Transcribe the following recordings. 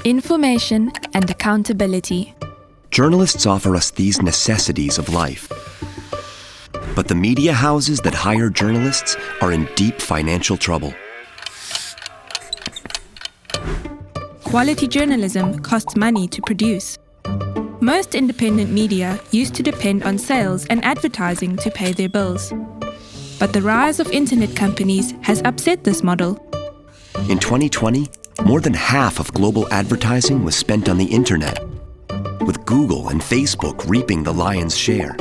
Information and accountability. Journalists offer us these necessities of life. But the media houses that hire journalists are in deep financial trouble. Quality journalism costs money to produce. Most independent media used to depend on sales and advertising to pay their bills. But the rise of internet companies has upset this model. In 2020, more than half of global advertising was spent on the internet, with Google and Facebook reaping the lion's share.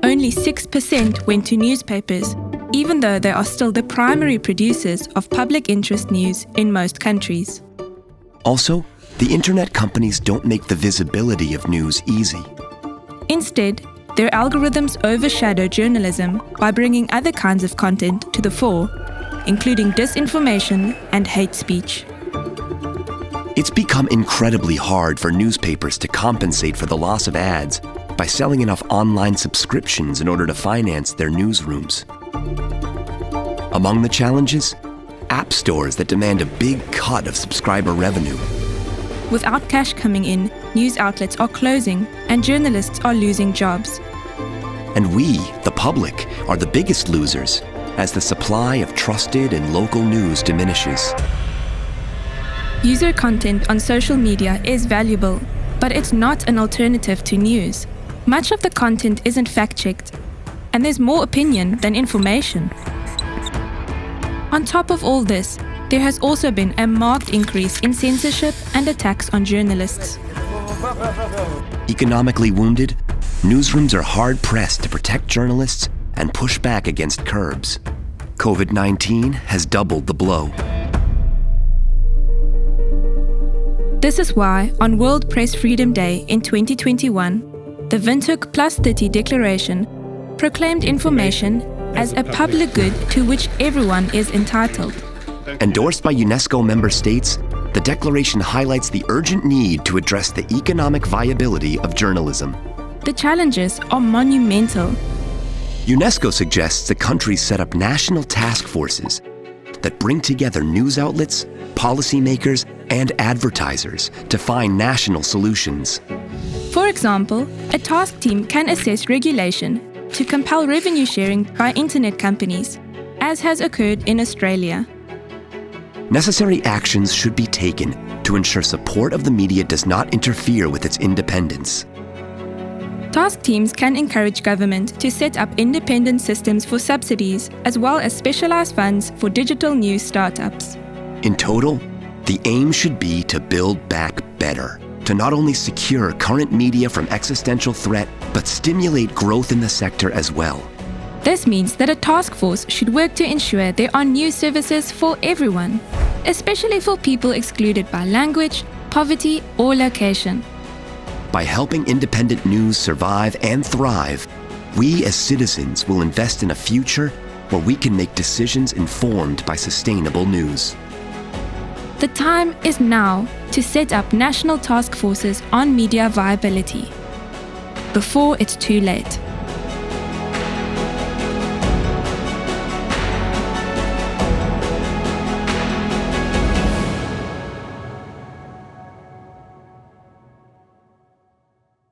Only 6% went to newspapers, even though they are still the primary producers of public interest news in most countries. Also, the internet companies don't make the visibility of news easy. Instead, their algorithms overshadow journalism by bringing other kinds of content to the fore, including disinformation and hate speech. It's become incredibly hard for newspapers to compensate for the loss of ads by selling enough online subscriptions in order to finance their newsrooms. Among the challenges, app stores that demand a big cut of subscriber revenue. Without cash coming in, news outlets are closing and journalists are losing jobs. And we, the public, are the biggest losers as the supply of trusted and local news diminishes. User content on social media is valuable, but it's not an alternative to news. Much of the content isn't fact-checked, and there's more opinion than information. On top of all this, there has also been a marked increase in censorship and attacks on journalists. Economically wounded, newsrooms are hard-pressed to protect journalists and push back against curbs. COVID-19 has doubled the blow. This is why, on World Press Freedom Day in 2021, the Windhoek Plus 30 Declaration proclaimed information as a public good to which everyone is entitled. Endorsed by UNESCO member states, the declaration highlights the urgent need to address the economic viability of journalism. The challenges are monumental. UNESCO suggests that countries set up national task forces that bring together news outlets, policymakers, and advertisers to find national solutions. For example, a task team can assess regulation to compel revenue sharing by internet companies, as has occurred in Australia. Necessary actions should be taken to ensure support of the media does not interfere with its independence. Task teams can encourage government to set up independent systems for subsidies, as well as specialized funds for digital news startups. In total, the aim should be to build back better, to not only secure current media from existential threat, but stimulate growth in the sector as well. This means that a task force should work to ensure there are news services for everyone, especially for people excluded by language, poverty, or location. By helping independent news survive and thrive, we as citizens will invest in a future where we can make decisions informed by sustainable news. The time is now to set up national task forces on media viability, before it's too late.